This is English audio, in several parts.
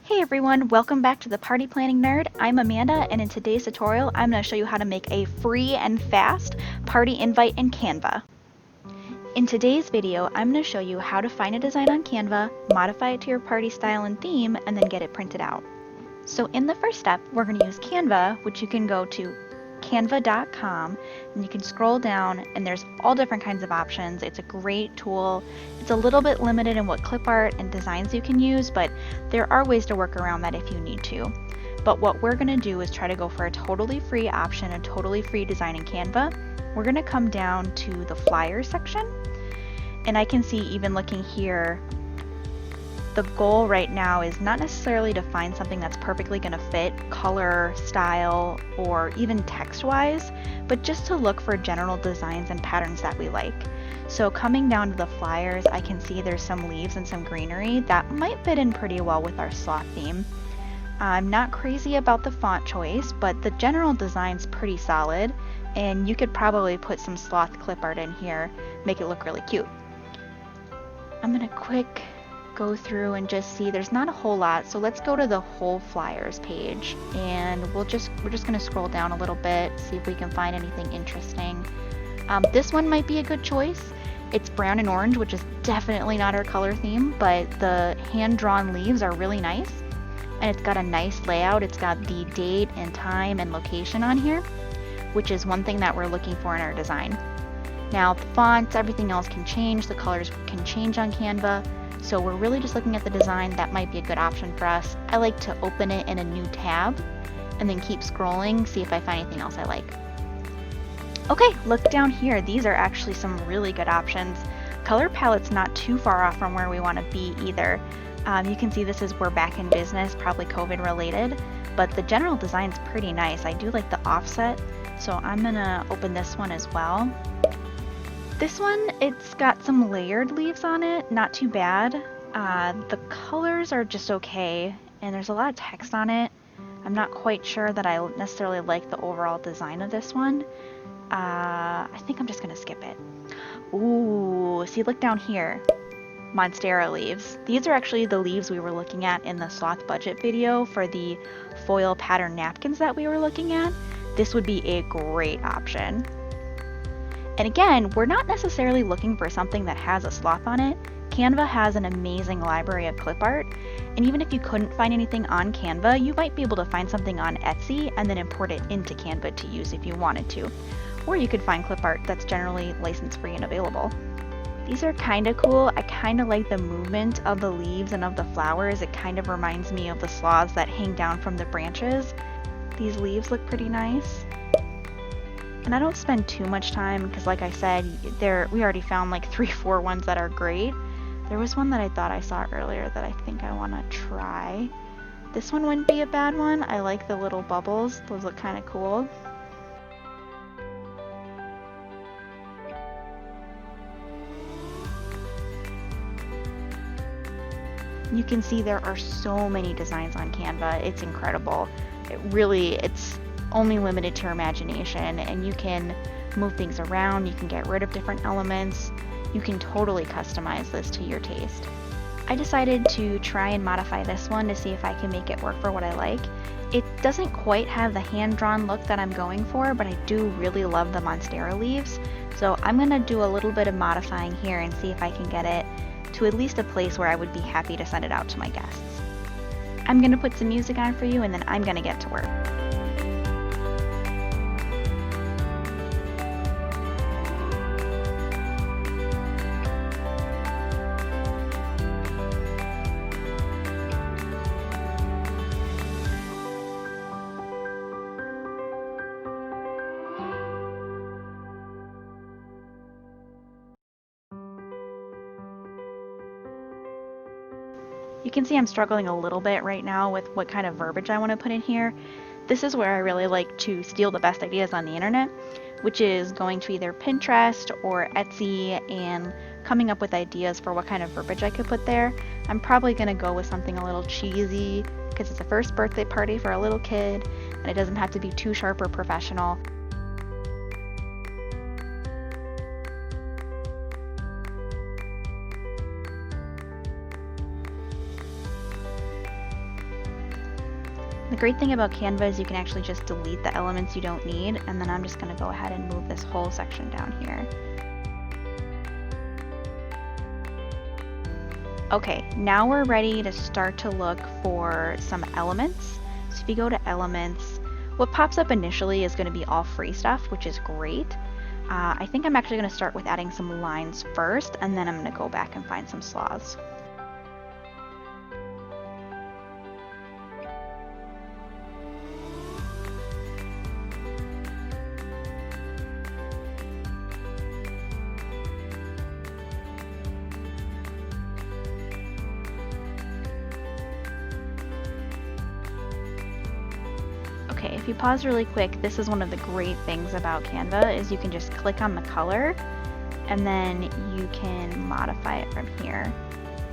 Hey everyone, welcome back to the Party Planning Nerd. I'm Amanda, and in today's tutorial, I'm going to show you how to make a free and fast party invite in Canva. In today's video, I'm going to show you how to find a design on Canva, modify it to your party style and theme, and then get it printed out. So in the first step, we're going to use Canva, which you can go to canva.com and you can scroll down and there's all different kinds of options. It's a great tool. It's a little bit limited in what clip art and designs you can use, but there are ways to work around that if you need to. But what we're going to do is try to go for a totally free option, a totally free design in Canva. We're going to come down to the Flyers section, and I can see, even looking here, the goal right now is not necessarily to find something that's perfectly going to fit color, style, or even text-wise, but just to look for general designs and patterns that we like. So coming down to the Flyers, I can see there's some leaves and some greenery that might fit in pretty well with our sloth theme. I'm not crazy about the font choice, but the general design's pretty solid, and you could probably put some sloth clip art in here, make it look really cute. I'm gonna go through and just see there's not a whole lot, so let's go to the whole Flyers page, and we're just going to scroll down a little bit, see if we can find anything interesting. This one might be a good choice. It's brown and orange, which is definitely not our color theme, but the hand-drawn leaves are really nice, and it's got a nice layout. It's got the date and time and location on here, which is one thing that we're looking for in our design. Now the fonts, everything else can change, the colors can change on Canva, so we're really just looking at the design. That might be a good option for us. I like to open it in a new tab and then keep scrolling, see if I find anything else I like. Okay, look down here. These are actually some really good options. Color palette's not too far off from where we want to be either. You can see this is We're Back in Business, probably COVID related, but the general design's pretty nice. I do like the offset, so I'm gonna open this one as well. This one, it's got some layered leaves on it, not too bad. The colors are just okay, and there's a lot of text on it. I'm not quite sure that I necessarily like the overall design of this one. I think I'm just gonna skip it. Ooh, see, look down here. Monstera leaves. These are actually the leaves we were looking at in the sloth budget video for the foil pattern napkins that we were looking at. This would be a great option. And again, we're not necessarily looking for something that has a sloth on it. Canva has an amazing library of clip art, and even if you couldn't find anything on Canva, you might be able to find something on Etsy and then import it into Canva to use if you wanted to. Or you could find clip art that's generally license-free and available. These are kind of cool. I kind of like the movement of the leaves and of the flowers. It kind of reminds me of the sloths that hang down from the branches. These leaves look pretty nice. And I don't spend too much time because, like I said, we already found like 3-4 ones that are great. There was one that I thought I saw earlier that I think I want to try. This one wouldn't be a bad one. I like the little bubbles. Those look kind of cool. You can see there are so many designs on Canva. It's incredible. It's only limited to your imagination, and you can move things around, you can get rid of different elements, you can totally customize this to your taste. I decided to try and modify this one to see if I can make it work for what I like. It doesn't quite have the hand-drawn look that I'm going for, but I do really love the Monstera leaves, so I'm going to do a little bit of modifying here and see if I can get it to at least a place where I would be happy to send it out to my guests. I'm going to put some music on for you, and then I'm going to get to work. You can see I'm struggling a little bit right now with what kind of verbiage I want to put in here. This is where I really like to steal the best ideas on the internet, which is going to either Pinterest or Etsy and coming up with ideas for what kind of verbiage I could put there. I'm probably going to go with something a little cheesy because it's a first birthday party for a little kid and it doesn't have to be too sharp or professional. The great thing about Canva is you can actually just delete the elements you don't need, and then I'm just going to go ahead and move this whole section down here. Okay, now we're ready to start to look for some elements. So if you go to elements, what pops up initially is going to be all free stuff, which is great. I think I'm actually going to start with adding some lines first, and then I'm going to go back and find some sloths. Okay, if you pause really quick, this is one of the great things about Canva is you can just click on the color and then you can modify it from here.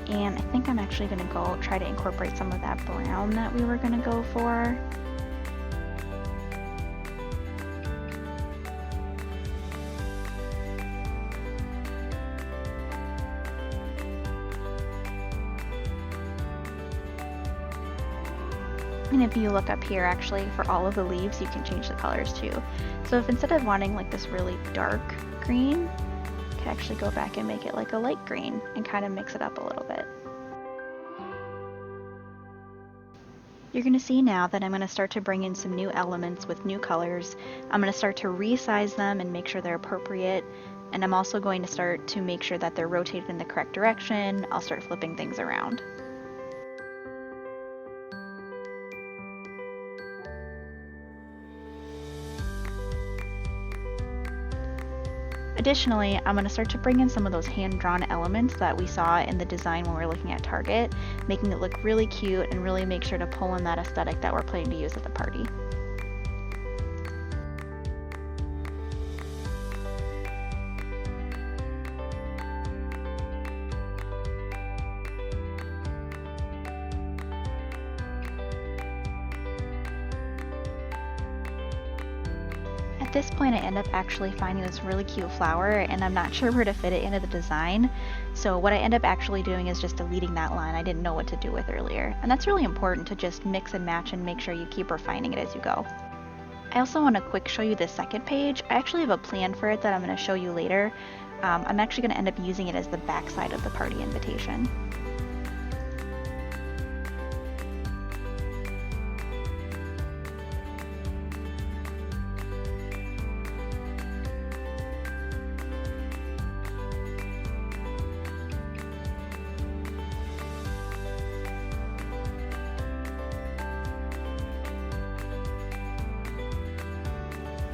And I think I'm actually going to go try to incorporate some of that brown that we were going to go for. And if you look up here, actually, for all of the leaves, you can change the colors too. So if instead of wanting like this really dark green, you can actually go back and make it like a light green and kind of mix it up a little bit. You're going to see now that I'm going to start to bring in some new elements with new colors. I'm going to start to resize them and make sure they're appropriate. And I'm also going to start to make sure that they're rotated in the correct direction. I'll start flipping things around. Additionally, I'm going to start to bring in some of those hand-drawn elements that we saw in the design when we were looking at Target, making it look really cute and really make sure to pull in that aesthetic that we're planning to use at the party. At this point, I end up actually finding this really cute flower, and I'm not sure where to fit it into the design. So what I end up actually doing is just deleting that line I didn't know what to do with earlier. And that's really important to just mix and match and make sure you keep refining it as you go. I also want to quick show you this second page. I actually have a plan for it that I'm going to show you later. I'm actually going to end up using it as the back side of the party invitation.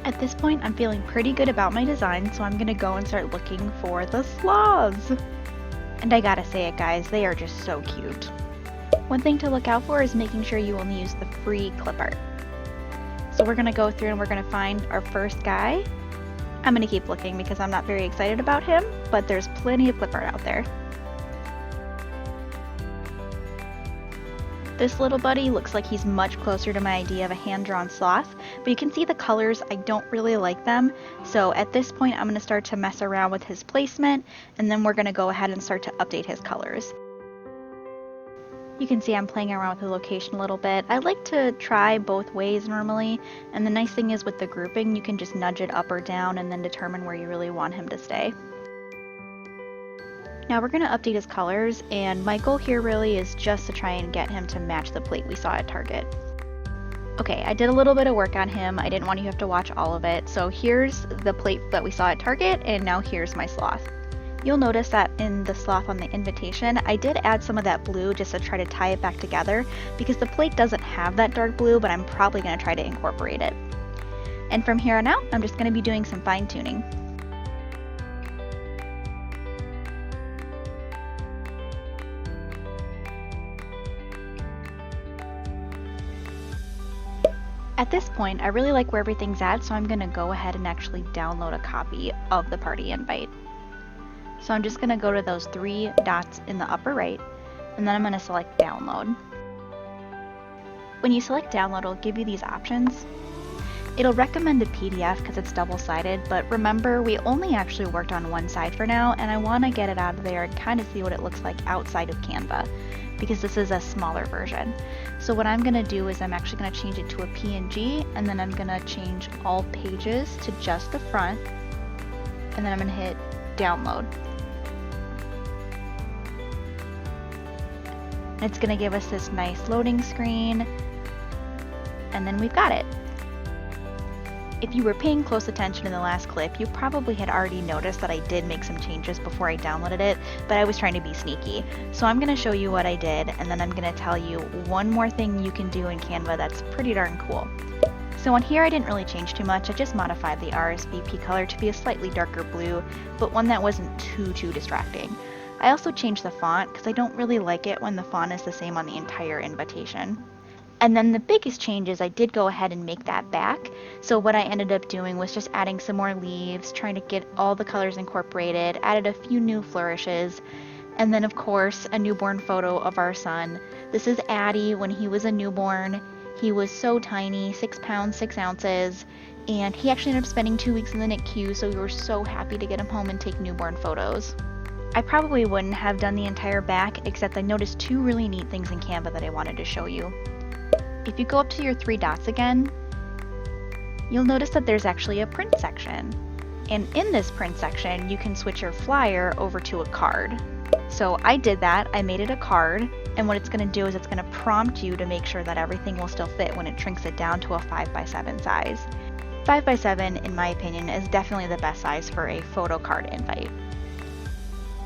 At this point, I'm feeling pretty good about my design, so I'm gonna go and start looking for the sloths. And I gotta say it, guys, they are just so cute. One thing to look out for is making sure you only use the free clip art. So we're gonna go through and we're gonna find our first guy. I'm gonna keep looking because I'm not very excited about him, but there's plenty of clip art out there. This little buddy looks like he's much closer to my idea of a hand-drawn sloth, but you can see the colors, I don't really like them. So at this point, I'm going to start to mess around with his placement, and then we're going to go ahead and start to update his colors. You can see I'm playing around with the location a little bit. I like to try both ways normally, and the nice thing is with the grouping, you can just nudge it up or down and then determine where you really want him to stay. Now we're going to update his colors, and my goal here really is just to try and get him to match the plate we saw at Target. Okay, I did a little bit of work on him. I didn't want you to have to watch all of it. So here's the plate that we saw at Target, and now here's my sloth. You'll notice that in the sloth on the invitation, I did add some of that blue just to try to tie it back together because the plate doesn't have that dark blue, but I'm probably going to try to incorporate it. And from here on out, I'm just going to be doing some fine tuning. At this point, I really like where everything's at, so I'm going to go ahead and actually download a copy of the party invite. So I'm just going to go to those three dots in the upper right, and then I'm going to select download. When you select download, it'll give you these options. It'll recommend the PDF because it's double-sided, but remember, we only actually worked on one side for now, and I want to get it out of there and kind of see what it looks like outside of Canva, because this is a smaller version. So what I'm going to do is I'm actually going to change it to a PNG, and then I'm going to change all pages to just the front, and then I'm going to hit download. And it's going to give us this nice loading screen, and then we've got it. If you were paying close attention in the last clip, you probably had already noticed that I did make some changes before I downloaded it, but I was trying to be sneaky. So I'm going to show you what I did, and then I'm going to tell you one more thing you can do in Canva that's pretty darn cool. So on here I didn't really change too much, I just modified the RSVP color to be a slightly darker blue, but one that wasn't too distracting. I also changed the font because I don't really like it when the font is the same on the entire invitation. And then the biggest change is I did go ahead and make that back. So what I ended up doing was just adding some more leaves, trying to get all the colors incorporated, added a few new flourishes, and then of course a newborn photo of our son. This is Addie when he was a newborn. He was so tiny, 6 pounds, 6 ounces, and he actually ended up spending 2 weeks in the NICU, so we were so happy to get him home and take newborn photos. I probably wouldn't have done the entire back, except I noticed 2 really neat things in Canva that I wanted to show you. If you go up to your 3 dots again, you'll notice that there's actually a print section. And in this print section, you can switch your flyer over to a card. So I did that, I made it a card, and what it's going to do is it's going to prompt you to make sure that everything will still fit when it shrinks it down to a 5x7 size. 5x7, in my opinion, is definitely the best size for a photo card invite.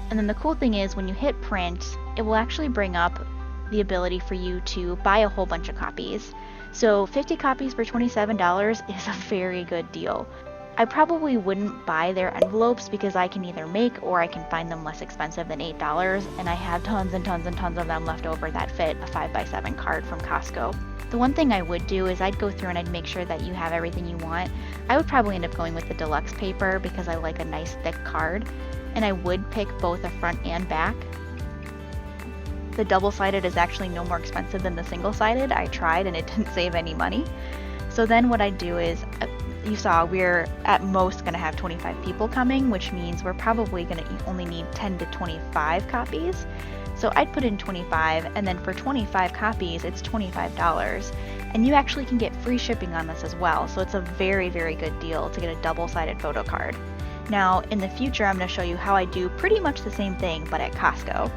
And then the cool thing is when you hit print, it will actually bring up the ability for you to buy a whole bunch of copies. So 50 copies for $27 is a very good deal. I probably wouldn't buy their envelopes because I can either make or I can find them less expensive than $8, and I have tons and tons and tons of them left over that fit a 5x7 card from Costco. The one thing I would do is I'd go through and I'd make sure that you have everything you want. I would probably end up going with the deluxe paper because I like a nice thick card, and I would pick both a front and back. The double-sided is actually no more expensive than the single-sided. I tried and it didn't save any money. So then what I do is, you saw we're at most going to have 25 people coming, which means we're probably going to only need 10 to 25 copies. So I'd put in 25, and then for 25 copies, it's $25. And you actually can get free shipping on this as well. So it's a very, very good deal to get a double-sided photo card. Now, in the future, I'm going to show you how I do pretty much the same thing, but at Costco.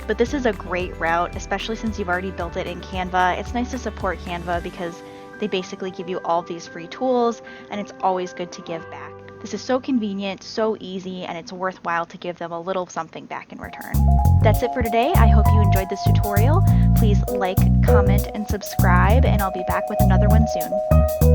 But this is a great route, especially since you've already built it in Canva. It's nice to support Canva because they basically give you all these free tools, and it's always good to give back. This is so convenient, so easy, and it's worthwhile to give them a little something back in return. That's it for today. I hope you enjoyed this tutorial. Please like, comment, and subscribe, and I'll be back with another one soon.